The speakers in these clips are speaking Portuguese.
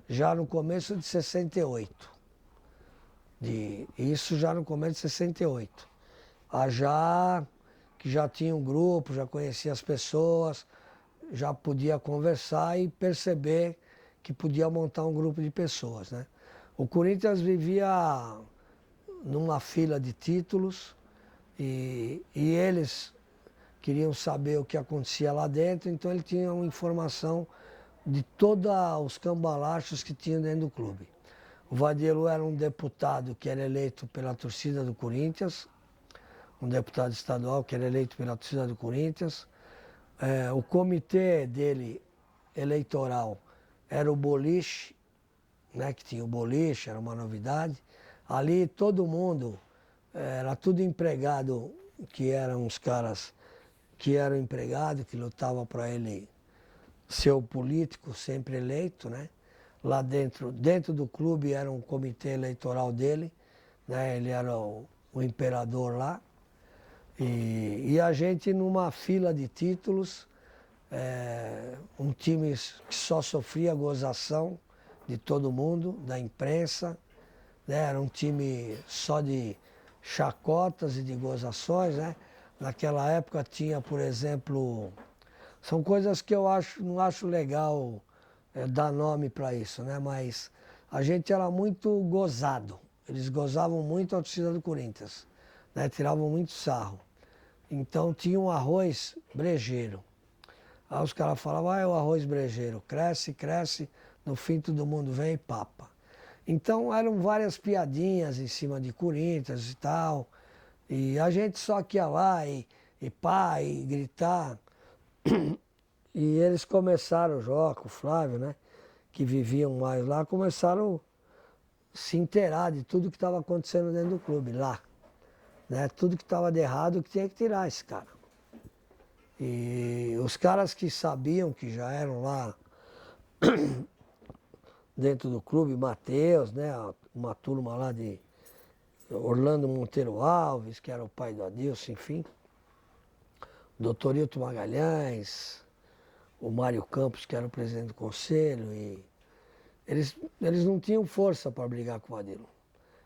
já no começo de 68. Isso já no começo de 68. Que já tinha um grupo, já conhecia as pessoas, já podia conversar e perceber que podia montar um grupo de pessoas, né? O Corinthians vivia numa fila de títulos e eles queriam saber o que acontecia lá dentro, então ele tinha uma informação de todos os cambalachos que tinham dentro do clube. O Vadelo era um deputado que era eleito pela torcida do Corinthians, um deputado estadual que era eleito pela torcida do Corinthians. O comitê dele eleitoral era o boliche, né, que tinha o boliche, era uma novidade. Ali todo mundo, era tudo empregado, que eram os caras que eram empregados, que lutavam para ele ser o político sempre eleito, né? Lá dentro do clube era um comitê eleitoral dele, né? Ele era o imperador lá. E a gente numa fila de títulos, um time que só sofria gozação de todo mundo, da imprensa, né? Era um time só de chacotas e de gozações, né? Naquela época tinha, por exemplo, são coisas que eu não acho legal dar nome para isso, né? Mas a gente era muito gozado. Eles gozavam muito a torcida do Corinthians, né? Tiravam muito sarro. Então tinha um arroz brejeiro. Aí os caras falavam, é o arroz brejeiro, cresce, cresce, no fim todo mundo vem e papa. Então eram várias piadinhas em cima de Corinthians e tal. E a gente só que ia lá e pá, e gritar. E eles começaram, o Joca, o Flávio, né, que viviam mais lá, começaram a se inteirar de tudo que estava acontecendo dentro do clube, lá. Né, tudo que estava de errado, que tinha que tirar esse cara. E os caras que sabiam, que já eram lá dentro do clube, Matheus, né, uma turma lá de Orlando Monteiro Alves, que era o pai do Adilson, enfim. Doutor Hilton Magalhães, o Mário Campos, que era o presidente do conselho, e eles não tinham força para brigar com o Vadilo.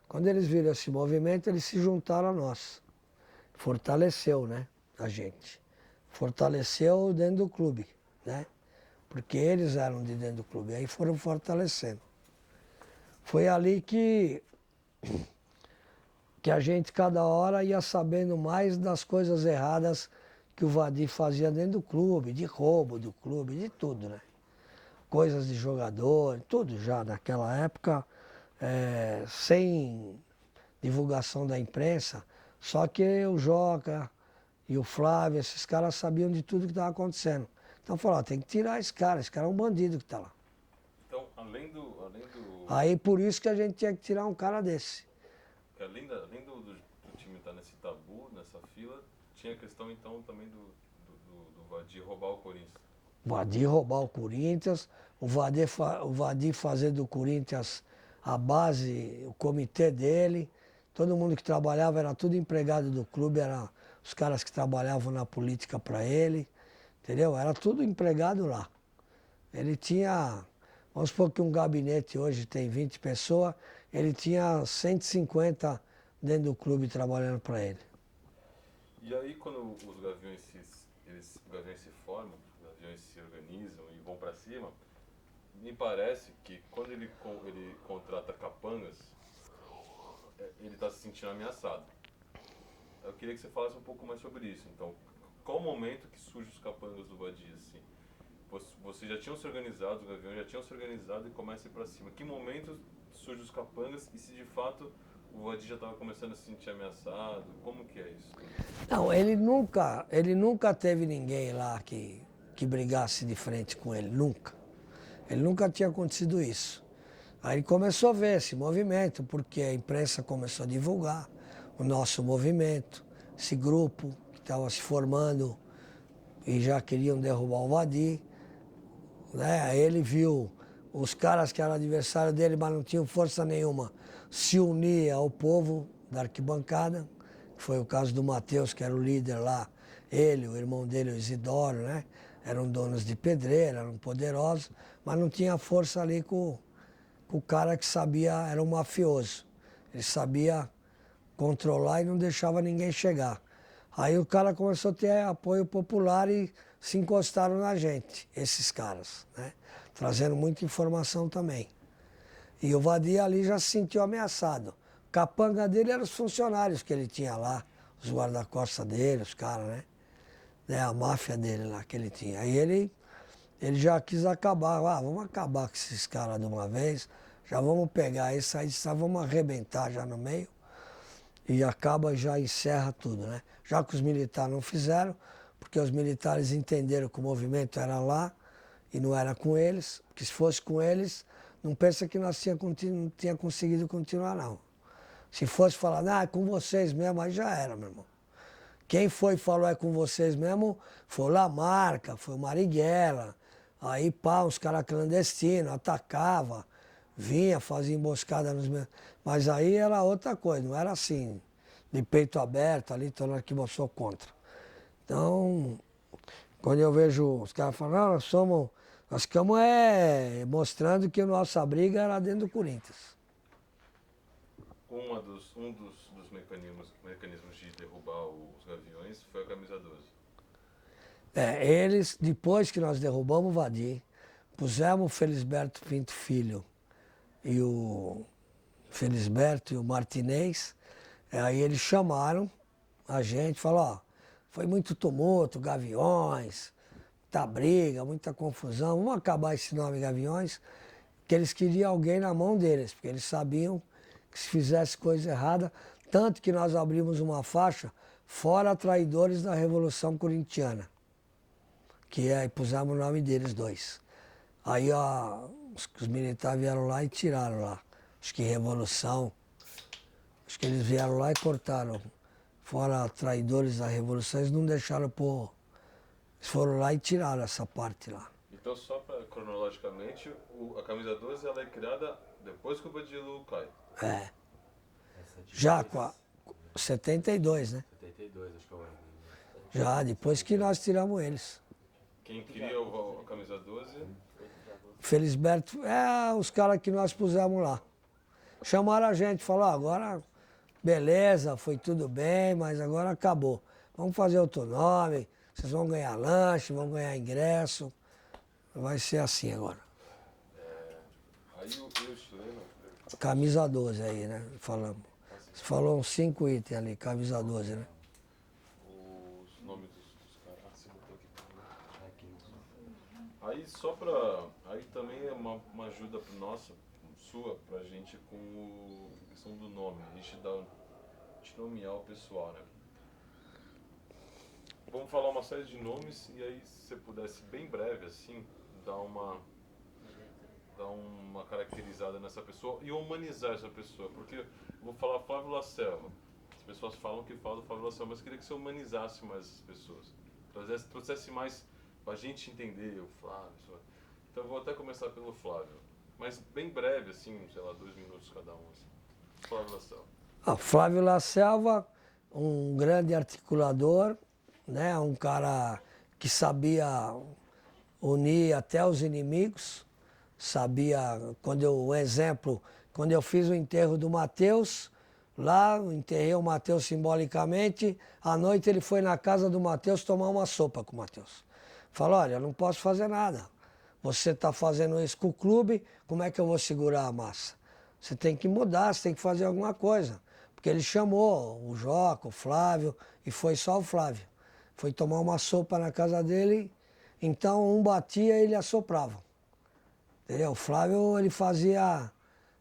Quando eles viram esse movimento, eles se juntaram a nós. Fortaleceu, né, a gente. Fortaleceu dentro do clube, né? Porque eles eram de dentro do clube, aí foram fortalecendo. Foi ali que a gente, cada hora, ia sabendo mais das coisas erradas que o Vadir fazia dentro do clube, de roubo do clube, de tudo, né? Coisas de jogador, tudo já naquela época, sem divulgação da imprensa, só que o Joca e o Flávio, esses caras sabiam de tudo que estava acontecendo. Então falaram, tem que tirar esse cara é um bandido que está lá. Então, além do... Aí por isso que a gente tinha que tirar um cara desse. Além do time estar nesse tabu, nessa fila, tinha a questão então também do Vadir roubar o Corinthians. O Vadir roubar o Corinthians, o Vadir fazer do Corinthians a base, o comitê dele, todo mundo que trabalhava era tudo empregado do clube, eram os caras que trabalhavam na política para ele, entendeu? Era tudo empregado lá. Ele tinha, vamos supor que um gabinete hoje tem 20 pessoas, ele tinha 150 dentro do clube trabalhando para ele. E aí quando os Gaviões se formam, os Gaviões se organizam e vão para cima, me parece que quando ele contrata capangas, ele está se sentindo ameaçado. Eu queria que você falasse um pouco mais sobre isso. Então, qual o momento que surge os capangas do Vadir, assim? Vocês já tinham se organizado, os Gaviões já tinham se organizado e começa a ir para cima. Que momento surgem os capangas e se de fato o Vadir já estava começando a se sentir ameaçado? Como que é isso? Não, ele nunca teve ninguém lá que brigasse de frente com ele, nunca. Ele nunca tinha acontecido isso. Aí ele começou a ver esse movimento, porque a imprensa começou a divulgar o nosso movimento, esse grupo que estava se formando e já queriam derrubar o Vadir. Né? Aí ele viu os caras que eram adversários dele, mas não tinham força nenhuma, se unir ao povo da arquibancada. Foi o caso do Matheus, que era o líder lá, ele, o irmão dele, o Isidoro, né? Eram donos de pedreira, eram poderosos, mas não tinha força ali com com o cara que sabia, era um mafioso. Ele sabia controlar e não deixava ninguém chegar. Aí o cara começou a ter apoio popular e se encostaram na gente, esses caras, né? Trazendo muita informação também. E o Vadia ali já se sentiu ameaçado. O capanga dele eram os funcionários que ele tinha lá, os guarda-costas dele, os caras, né? A máfia dele lá que ele tinha. Aí ele já quis acabar. Ah, vamos acabar com esses caras de uma vez, já vamos pegar isso aí, vamos arrebentar já no meio. E acaba, já encerra tudo, né? Já que os militares não fizeram, porque os militares entenderam que o movimento era lá e não era com eles, porque se fosse com eles, não pensa que nós tinha conseguido continuar, não. Se fosse falar, é com vocês mesmo, aí já era, meu irmão. Quem foi e falou é com vocês mesmo foi o Lamarca, foi o Marighella. Aí, pá, uns caras clandestinos, atacava, vinha, fazia emboscada nos meus... Mas aí era outra coisa, não era assim, de peito aberto ali, todo mundo que mostrou contra. Então, quando eu vejo os caras falando, nós ficamos mostrando que a nossa briga era dentro do Corinthians. Um dos mecanismos de derrubar os Gaviões foi a camisa 12. Eles, depois que nós derrubamos o Vadir, pusemos o Felisberto Pinto Filho e o Felisberto e o Martinez, aí eles chamaram a gente, falaram, ó, foi muito tumulto, Gaviões, muita briga, muita confusão, vamos acabar esse nome Gaviões, que eles queriam alguém na mão deles, porque eles sabiam que se fizesse coisa errada, tanto que nós abrimos uma faixa, fora traidores da Revolução Corintiana, que é, pusemos o nome deles dois. Aí ó, os militares vieram lá e tiraram lá. Acho que Revolução, acho que eles vieram lá e cortaram. Fora traidores da Revolução, eles não deixaram pôr. Eles foram lá e tiraram essa parte lá. Então, só pra, cronologicamente, a camisa 12 ela é criada depois que o Badilo cai. É. Já com a 72, né? 72, acho que é o ano. Já, depois que nós tiramos eles. Quem cria a camisa 12? Felisberto, os caras que nós pusemos lá. Chamaram a gente, falaram, agora beleza, foi tudo bem, mas agora acabou. Vamos fazer outro nome, vocês vão ganhar lanche, vão ganhar ingresso. Vai ser assim agora. Aí o chileno... Camisa 12 aí, né? Falamos. Você falou uns 5 itens ali, camisa 12, né? Os nomes dos caras. Ah, você botou aqui. Aí só pra... Aí também é uma ajuda nossa, sua, pra gente com a questão do nome. A gente nomear o pessoal, né? Vamos falar uma série de nomes e aí se você pudesse, bem breve assim, dar uma caracterizada nessa pessoa e humanizar essa pessoa. Porque eu vou falar Flávio Lacerda. As pessoas falam que falam do Flávio Lacerda, mas eu queria que você humanizasse mais as pessoas. Trouxesse mais pra gente entender o Flávio. Então eu vou até começar pelo Flávio. Mas bem breve, assim, sei lá, 2 minutos cada um. Assim. Flávio Lacerda. Flávio Lacerda, um grande articulador, né? Um cara que sabia unir até os inimigos, sabia, quando eu fiz o enterro do Matheus, lá, eu enterrei o Matheus simbolicamente, à noite ele foi na casa do Matheus tomar uma sopa com o Matheus. Falou, olha, eu não posso fazer nada. Você está fazendo isso com o clube, como é que eu vou segurar a massa? Você tem que mudar, você tem que fazer alguma coisa. Porque ele chamou o Joca, o Flávio, e foi só o Flávio. Foi tomar uma sopa na casa dele, então um batia e ele assoprava. Entendeu? O Flávio, ele fazia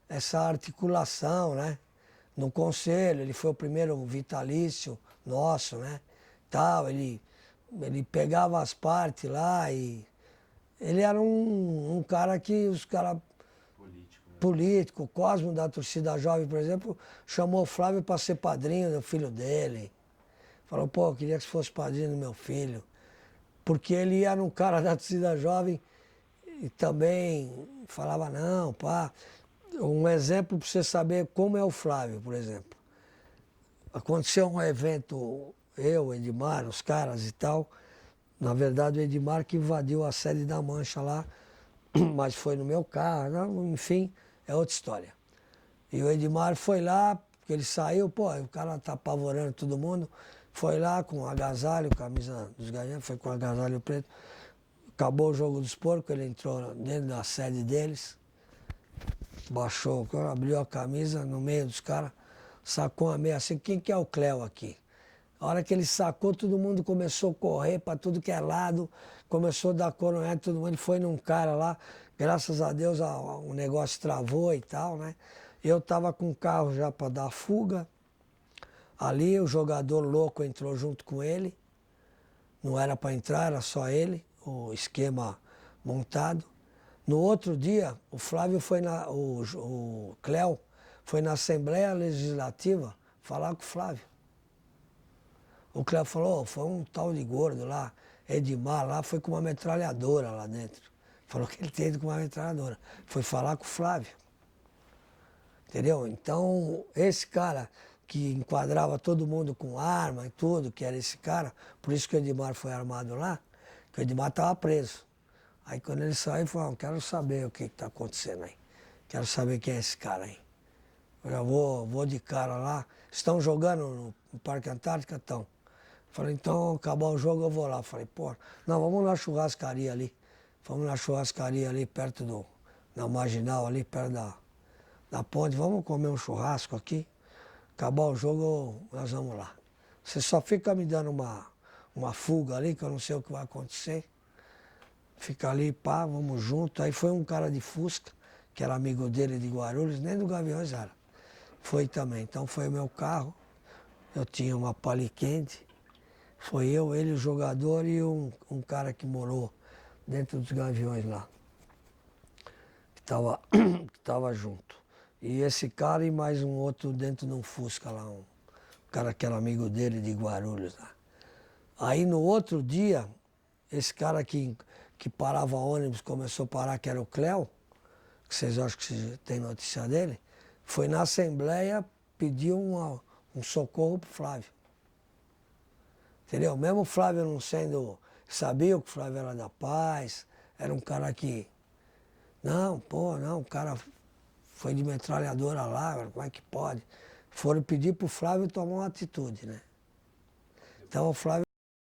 essa articulação, né? No conselho, ele foi o primeiro vitalício nosso, né? Tal, ele pegava as partes lá e... Ele era um cara que os caras... Político, o Cosmo da torcida jovem, por exemplo, chamou o Flávio para ser padrinho do filho dele. Falou, pô, eu queria que você fosse padrinho do meu filho. Porque ele era um cara da torcida jovem e também falava, não, pá. Um exemplo para você saber como é o Flávio, por exemplo. Aconteceu um evento, eu, Edmar, os caras e tal. Na verdade, o Edmar que invadiu a sede da Mancha lá, mas foi no meu carro, enfim. é outra história. E o Edmar foi lá, porque ele saiu, pô, o cara tá apavorando todo mundo, foi lá com o agasalho, camisa dos Gaviões, foi com o agasalho preto. Acabou o jogo dos porcos, ele entrou dentro da sede deles, baixou, abriu a camisa no meio dos caras, sacou a meia assim, quem que é o Cléo aqui? A hora que ele sacou, todo mundo começou a correr para tudo que é lado, começou a dar coronhada, todo mundo foi num cara lá, graças a Deus o negócio travou e tal, né? Eu tava com o carro já para dar fuga, ali o jogador louco entrou junto com ele, não era para entrar, era só ele, o esquema montado. No outro dia, o Flávio foi o Cléo foi na Assembleia Legislativa falar com o Flávio. O Cléo falou, foi um tal de gordo lá, Edmar lá, foi com uma metralhadora lá dentro. Falou que ele tinha ido com uma metralhadora. Foi falar com o Flávio. Entendeu? Então, esse cara que enquadrava todo mundo com arma e tudo, que era esse cara, por isso que o Edmar foi armado lá, que o Edmar estava preso. Aí quando ele saiu, ele falou, quero saber o que está acontecendo aí. Quero saber quem é esse cara aí. Eu já vou de cara lá. Estão jogando no Parque Antártica? Estão. Falei, então, acabar o jogo, eu vou lá. Falei, pô, não, vamos na churrascaria ali. Vamos na churrascaria ali, perto na Marginal, ali perto da ponte. Vamos comer um churrasco aqui. Acabar o jogo, nós vamos lá. Você só fica me dando uma fuga ali, que eu não sei o que vai acontecer. Fica ali, pá, vamos junto. Aí foi um cara de Fusca, que era amigo dele de Guarulhos, nem do Gaviões era. Foi também. Então foi o meu carro. Eu tinha uma Palio quente. Foi eu, ele, o jogador e um cara que morou dentro dos Gaviões lá. Que tava junto. E esse cara e mais um outro dentro de um Fusca lá. Um cara que era amigo dele de Guarulhos lá. Aí no outro dia, esse cara que parava ônibus começou a parar, que era o Cléo, que vocês acham que vocês têm notícia dele, foi na Assembleia pedir um socorro pro Flávio. Entendeu? Mesmo o Flávio não sendo... Sabia que o Flávio era da paz, era um cara que... Não, pô, não, o cara foi de metralhadora lá, como é que pode? Foram pedir pro Flávio tomar uma atitude, né? Então o Flávio...